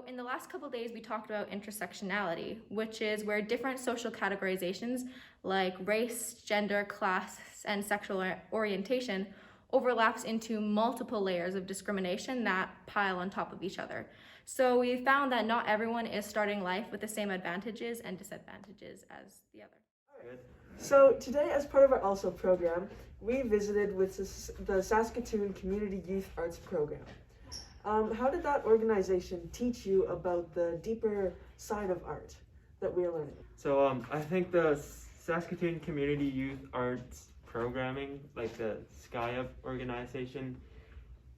So in the last couple of days, we talked about intersectionality, which is where different social categorizations like race, gender, class, and sexual orientation overlaps into multiple layers of discrimination that pile on top of each other. So we found that not everyone is starting life with the same advantages and disadvantages as the other. So today, as part of our Also program, we visited with the Saskatoon Community Youth Arts Program. How did that organization teach you about the deeper side of art that we are learning? So I think the Saskatoon Community Youth Arts Programming, like the SkyUp organization,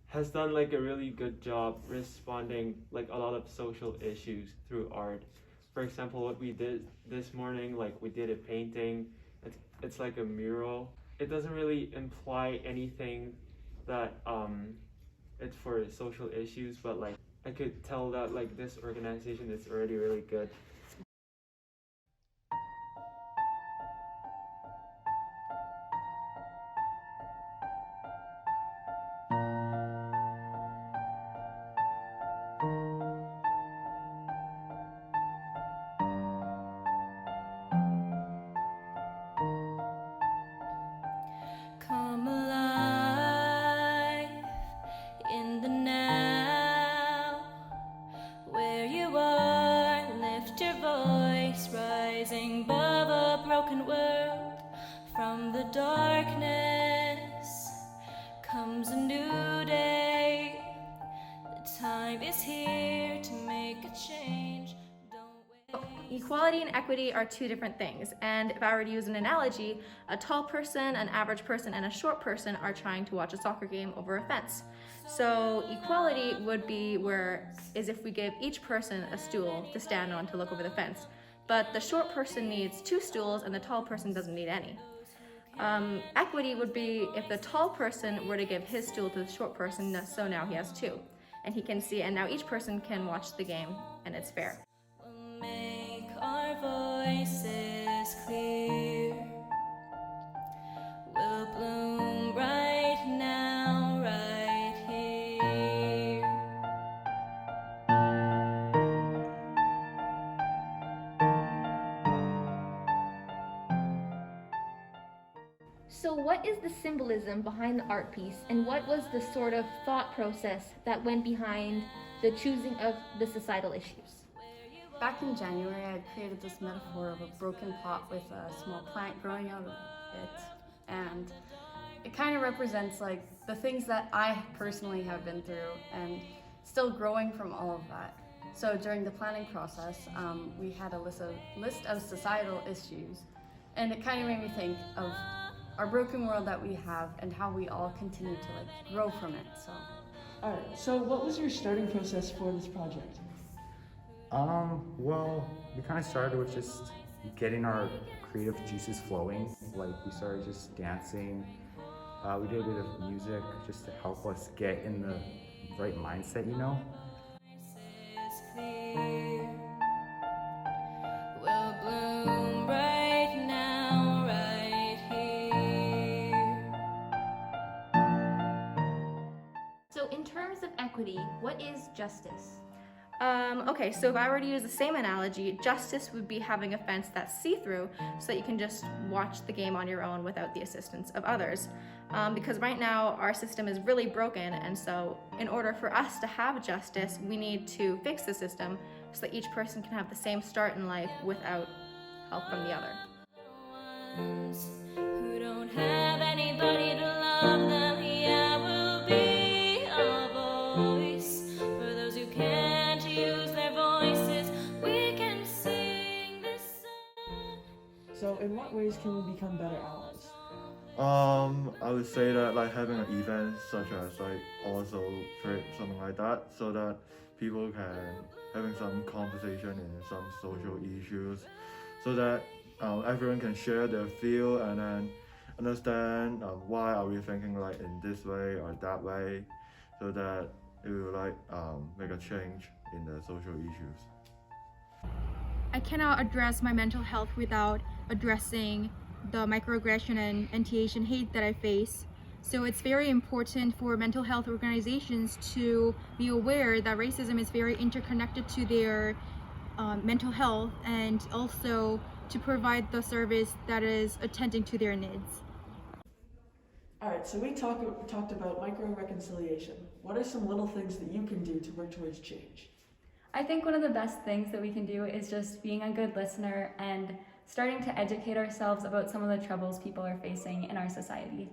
has done like a really good job responding like a lot of social issues through art. For example, what we did this morning, like we did a painting. It's like a mural. It doesn't really imply anything that it's for social issues, but like I could tell that like this organization is already really good. Come alive in the now, where you are, lift your voice, rising above a broken world. From the darkness comes a new day. The time is here to make a change. Equality and equity are two different things, and if I were to use an analogy, a tall person, an average person, and a short person are trying to watch a soccer game over a fence. So equality would be if we give each person a stool to stand on to look over the fence, but the short person needs 2 stools and the tall person doesn't need any. Equity would be if the tall person were to give his stool to the short person, so now he has 2, and he can see, and now each person can watch the game, and it's fair. Our voices clear. We'll bloom right now, right here. So what is the symbolism behind the art piece, and what was the sort of thought process that went behind the choosing of the societal issues? Back in January, I created this metaphor of a broken pot with a small plant growing out of it, and it kind of represents like the things that I personally have been through and still growing from all of that. So during the planning process, we had a list of societal issues, and it kind of made me think of our broken world that we have and how we all continue to like grow from it. Alright, so what was your starting process for this project? Well, we kind of started with just getting our creative juices flowing. Like we started just dancing. We did a bit of music just to help us get in the right mindset, you know? We'll bloom right now, right here. So in terms of equity, what is justice? Okay, so if I were to use the same analogy, justice would be having a fence that's see-through so that you can just watch the game on your own without the assistance of others. Because right now our system is really broken, and so in order for us to have justice, we need to fix the system so that each person can have the same start in life without help from the other. Ones who don't have anybody to love them, yeah, we'll be a voice for those who can't use their voices. We can sing this song. So in what ways can we become better allies? I would say that like having an event such as like also trip, something like that, so that people can having some conversation in some social issues, so that everyone can share their feel and then understand why are we thinking like in this way or that way, so that it will like make a change in the social issues. I cannot address my mental health without addressing the microaggression and anti-Asian hate that I face. So it's very important for mental health organizations to be aware that racism is very interconnected to their mental health, and also to provide the service that is attending to their needs. All right, so we talked about micro-reconciliation. What are some little things that you can do to work towards change? I think one of the best things that we can do is just being a good listener and starting to educate ourselves about some of the troubles people are facing in our society.